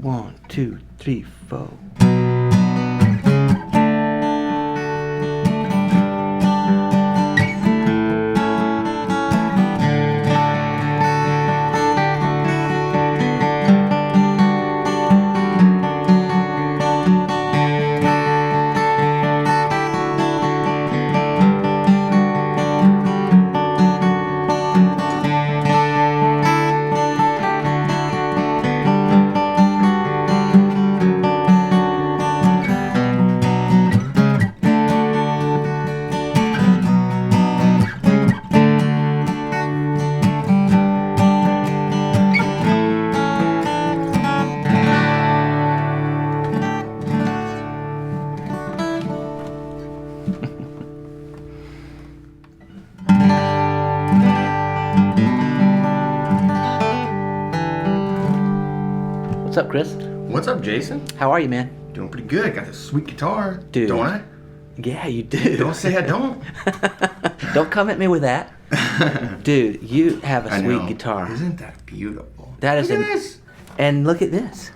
1, 2, 3, 4. What's up, Chris? What's up, Jason? How are you, man? Doing pretty good. I got this sweet guitar. Dude. Don't I? Yeah, you do. Don't say I don't. Don't come at me with that. Dude, you have a I sweet know. guitar. Isn't that beautiful? That is look at this. And look at this.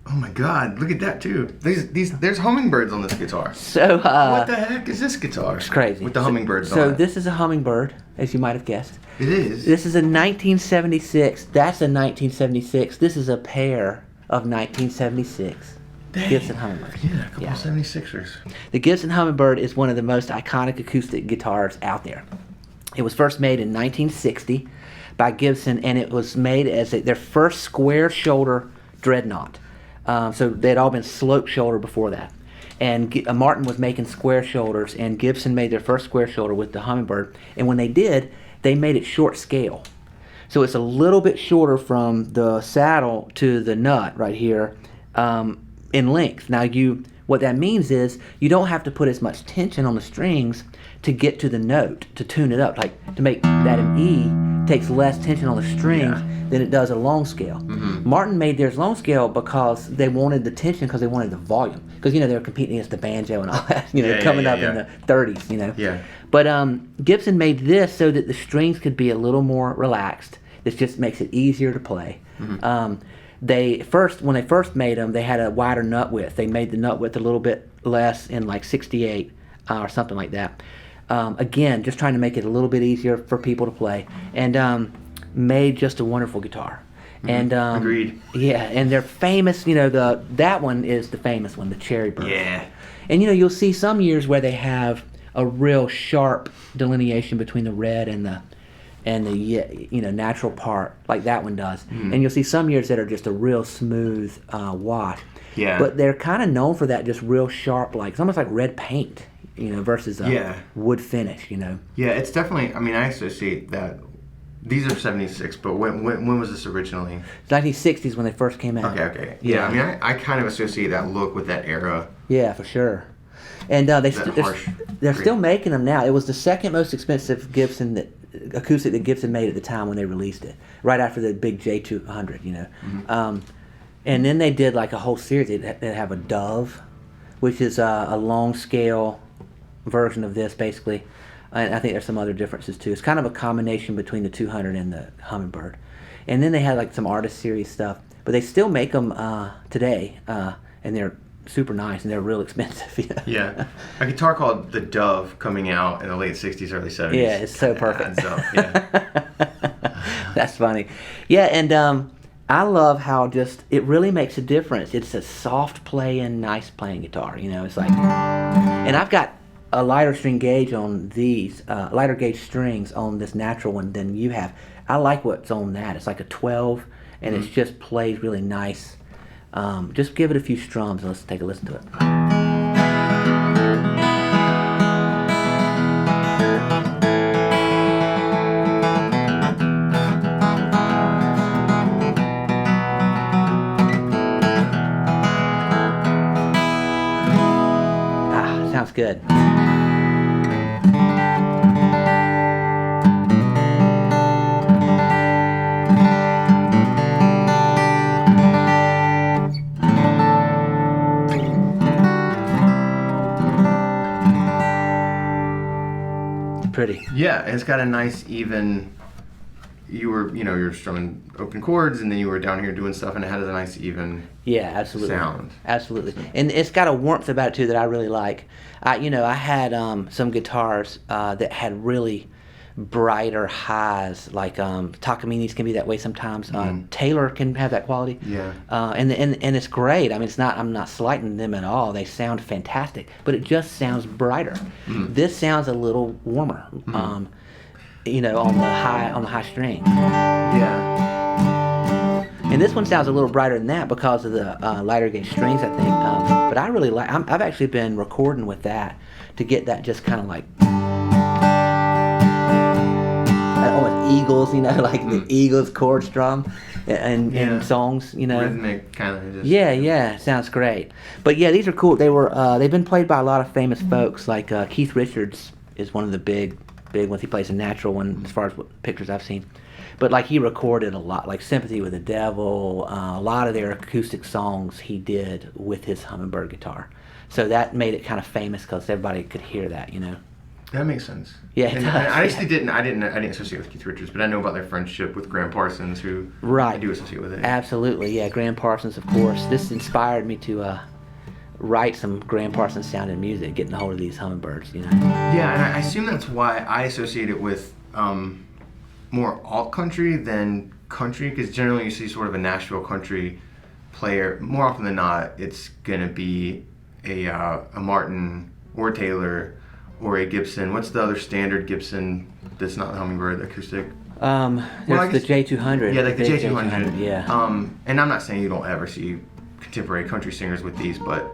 Oh my God, look at that too. There's hummingbirds on this guitar. So, What the heck is this guitar? It's crazy. With the hummingbirds So on it. this is a hummingbird, as you might have guessed. It is. This is a 1976. That's a 1976. This is a pair of 1976 Dang. Gibson Hummingbirds. Yeah, a couple Yeah. 76ers. The Gibson Hummingbird is one of the most iconic acoustic guitars out there. It was first made in 1960 by Gibson, and it was made as their first square shoulder dreadnought. So they'd all been slope shoulder before that. And Martin was making square shoulders, and Gibson made their first square shoulder with the Hummingbird. And when they did, they made it short scale. So it's a little bit shorter from the saddle to the nut right here in length. Now what that means is you don't have to put as much tension on the strings to get to the note, to tune it up. Like to make that an E takes less tension on the strings than it does a long scale. Mm-hmm. Martin made theirs long scale because they wanted the tension, because they wanted the volume. Because, they were competing against the banjo and all that, coming up in the 30s, Yeah. But Gibson made this so that the strings could be a little more relaxed. This just makes it easier to play. Mm-hmm. When they first made them, they had a wider nut width. They made the nut width a little bit less in like 68 or something like that. Again, just trying to make it a little bit easier for people to play. And made just a wonderful guitar. Mm-hmm. And Agreed. Yeah, and they're famous. That one is the famous one, the Cherry Bird. Yeah. And you'll see some years where they have a real sharp delineation between the red and the natural part, like that one does. Mm. And you'll see some years that are just a real smooth wash. Yeah. But they're kind of known for that, just real sharp, like it's almost like red paint, versus wood finish. Yeah, it's definitely. I mean, I associate that. These are 76, but when was this originally? 1960s when they first came out. Okay. Yeah, I mean, I kind of associate that look with that era. Yeah, for sure. And they're still making them now. It was the second most expensive acoustic that Gibson made at the time when they released it, right after the big J200, Mm-hmm. And then they did like a whole series. They have a Dove, which is a long scale version of this, basically. And I think there's some other differences too. It's kind of a combination between the 200 and the Hummingbird. And then they had like some artist series stuff, but they still make them today, and they're super nice and they're real expensive. Yeah, a guitar called the Dove coming out in the late 60s, early 70s. Yeah, it's so perfect. Yeah. That's funny. Yeah, and I love how it really makes a difference. It's a soft playing, nice playing guitar. It's like, and I've got a lighter string gauge on these, lighter gauge strings on this natural one than you have. I like what's on that. It's like a 12, and it just plays really nice. Just give it a few strums and let's take a listen to it. Sounds good. Pretty. Yeah, it's got a nice even you were, you were strumming open chords, and then you were down here doing stuff, and it had a nice even Yeah, absolutely. sound. Absolutely. And it's got a warmth about it too that I really like. I had some guitars that had really brighter highs, like Takamines can be that way sometimes. Taylor can have that quality. Yeah. And it's great. I mean, I'm not slighting them at all. They sound fantastic, but it just sounds brighter. This sounds a little warmer. On the high string. Yeah. And this one sounds a little brighter than that because of the lighter gauge strings, I think. But I really like. I've actually been recording with that to get that just kind of like almost Eagles, like the Eagles chord strum, in songs, Rhythmic kind of just. Yeah, sounds great. But yeah, these are cool. They've been played by a lot of famous folks. Like Keith Richards is one of the big ones. He plays a natural one as far as what pictures I've seen. But like he recorded a lot, like "Sympathy with the Devil," a lot of their acoustic songs he did with his Hummingbird guitar. So that made it kind of famous because everybody could hear that, That makes sense. Yeah, it and does, I actually didn't associate with Keith Richards, but I know about their friendship with Graham Parsons, who I do associate with it. Absolutely, yeah. Graham Parsons, of course. This inspired me to write some Graham Parsons sounding music, getting a hold of these Hummingbirds, Yeah, and I assume that's why I associate it with more alt country than country, because generally you see sort of a Nashville country player. More often than not, it's gonna be a Martin or Taylor or a Gibson. What's the other standard Gibson that's not the Hummingbird, the acoustic? There's the J200. Yeah, like the J200. Yeah. And I'm not saying you don't ever see contemporary country singers with these, but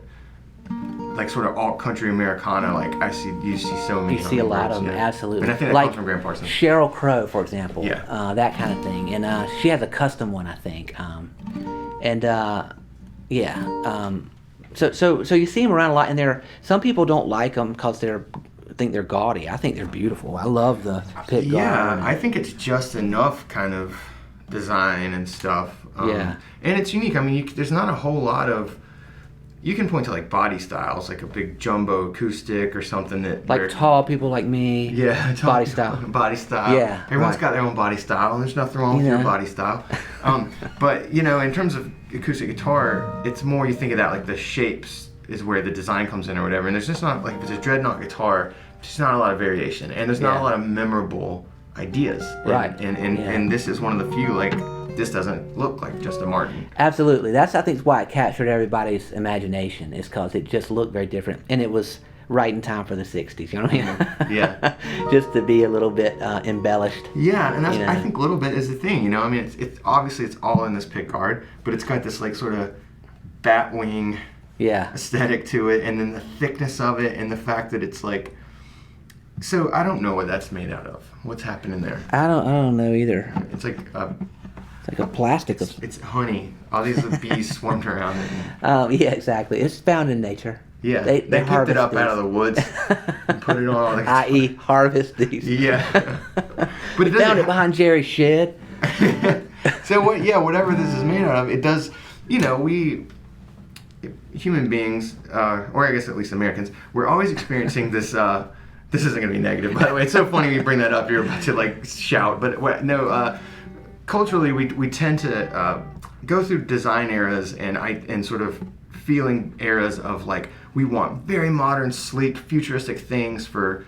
like sort of alt country Americana, like you see so many. You see a lot of them, yeah. absolutely. And I think that like comes from Graham Parsons. Sheryl Crow, for example. Yeah. That kind of thing. And she has a custom one, I think. So you see them around a lot, and some people don't like them because think they're gaudy. I think they're beautiful. I love the pick guard. Yeah, I think it's just enough kind of design and stuff. Yeah. And it's unique. I mean, there's not a whole lot of. You can point to like body styles, like a big jumbo acoustic or something that. Like tall people like me. Yeah, body style. Body style. Yeah. Everyone's got their own body style, and there's nothing wrong with your body style. But in terms of acoustic guitar, it's more you think of that like the shapes is where the design comes in or whatever, and there's just not like if it's a dreadnought guitar, there's not a lot of variation, and there's not a lot of memorable ideas. Right. And this is one of the few like. This doesn't look like just a Martin. Absolutely. That's, I think, why it captured everybody's imagination, is because it just looked very different. And it was right in time for the 60s, you know what I mean? Yeah. Just to be a little bit embellished. Yeah, and that's, I think a little bit is the thing, I mean, it's obviously it's all in this pick guard, but it's got this like sort of bat wing aesthetic to it, and then the thickness of it, and the fact that it's like, so I don't know what that's made out of. What's happening there? I don't know either. It's like it's like a plastic. It's honey. All these bees swarmed around it. Yeah, exactly. It's found in nature. Yeah, they picked it up these. out of the woods and put it on. I.e., harvest these. Yeah. But it found it behind Jerry's shed. So whatever this is made out of, it does. We human beings, or I guess at least Americans, we're always experiencing this. This isn't going to be negative, by the way. It's so funny you bring that up. You're about to like shout, but no. Culturally, we tend to go through design eras and sort of feeling eras of like we want very modern, sleek, futuristic things for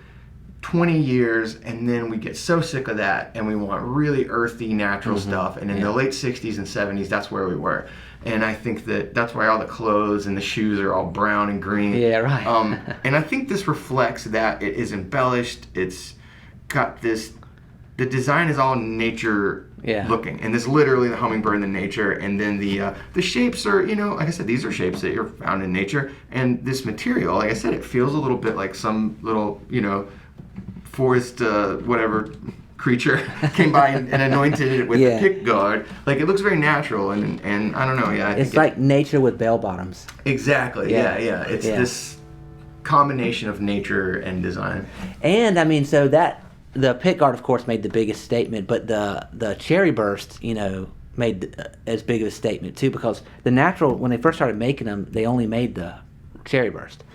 20 years, and then we get so sick of that, and we want really earthy, natural stuff. And in the late 60s and 70s, that's where we were. And I think that's why all the clothes and the shoes are all brown and green. Yeah, right. And I think this reflects that it is embellished. It's got this. The design is all nature looking, and this literally the hummingbird in nature, and then the shapes are, like I said, these are shapes that you're found in nature, and this material, like I said, it feels a little bit like some little, forest whatever creature came by and anointed it with the pick guard. Like it looks very natural, and I don't know, it's like nature with bell bottoms. Exactly, yeah. It's this combination of nature and design. And I mean, so that. The pick guard, of course, made the biggest statement, but the cherry burst, made as big of a statement too, because the natural, when they first started making them, they only made the cherry burst,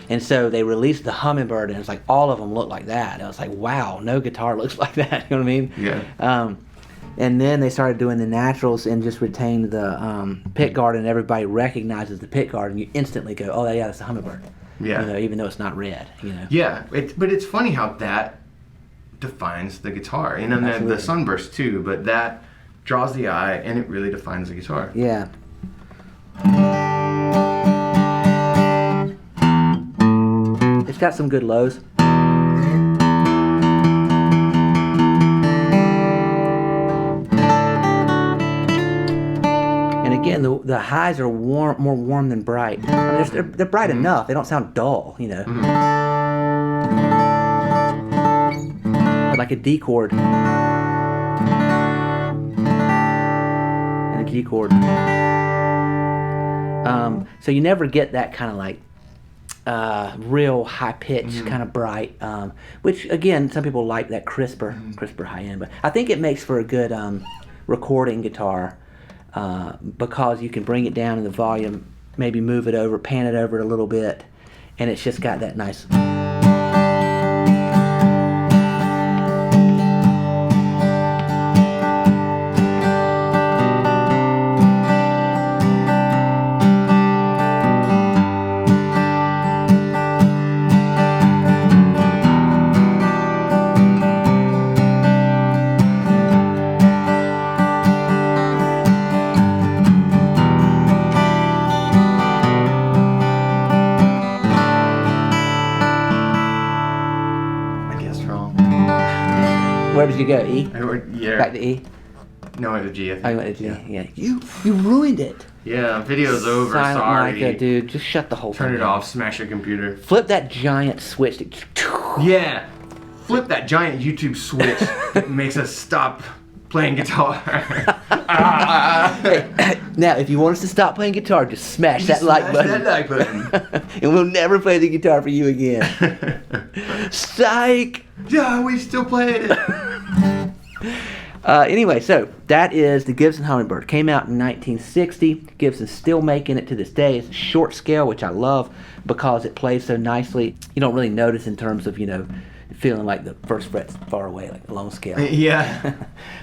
and so they released the hummingbird, and it's like all of them look like that. And I was like, wow, no guitar looks like that. You know what I mean? Yeah. And then they started doing the naturals and just retained the pick guard, and everybody recognizes the pick guard, and you instantly go, oh yeah, that's a Hummingbird. Yeah. You know, even though it's not red. You know. Yeah, but it's funny how that defines the guitar, and then the sunburst too. But that draws the eye, and it really defines the guitar. Yeah. It's got some good lows. And again, the highs are more warm than bright. I mean, they're bright enough. They don't sound dull, you know. Like a D chord. And a G chord. So you never get that kind of like real high pitch, kind of bright, which again, some people like that crisper high end. But I think it makes for a good recording guitar because you can bring it down in the volume, maybe move it over, pan it over a little bit, and it's just got that nice. Where did you go? E? Yeah. Back to E? No, I went to G. I think. I went to G. Yeah. You ruined it. Yeah, video's over. Silent Sorry. Micah, dude. Just shut the whole thing. Turn it off. Smash your computer. Flip that giant switch. Yeah. Flip that giant YouTube switch that makes us stop playing guitar. Hey, now, if you want us to stop playing guitar, just smash that like button. That like button. And we'll never play the guitar for you again. Psych! Yeah, we still play it. Anyway, so that is the Gibson Hummingbird. Came out in 1960. Gibson's still making it to this day. It's a short scale, which I love because it plays so nicely. You don't really notice in terms of, you know, feeling like the first fret's far away, like the long scale. Yeah.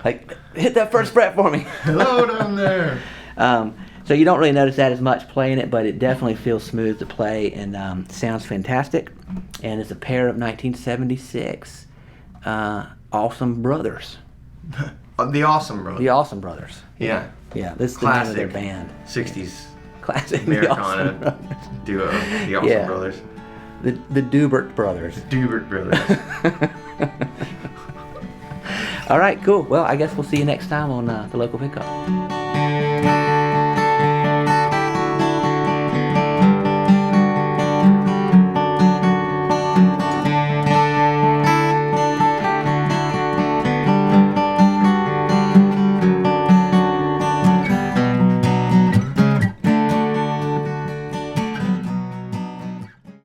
Like, hit that first fret for me. Hello down there. So you don't really notice that as much playing it, but it definitely feels smooth to play and sounds fantastic. And it's a pair of 1976 Awesome Brothers. The Awesome Brothers. The Awesome Brothers. Yeah. Yeah, this is Classic the name of their band. 60s Classic The Awesome Americana Brothers. duo. The Awesome Yeah. Brothers. The Dubert Brothers. Dubert Brothers. All right, cool. Well, I guess we'll see you next time on the Local Pickup.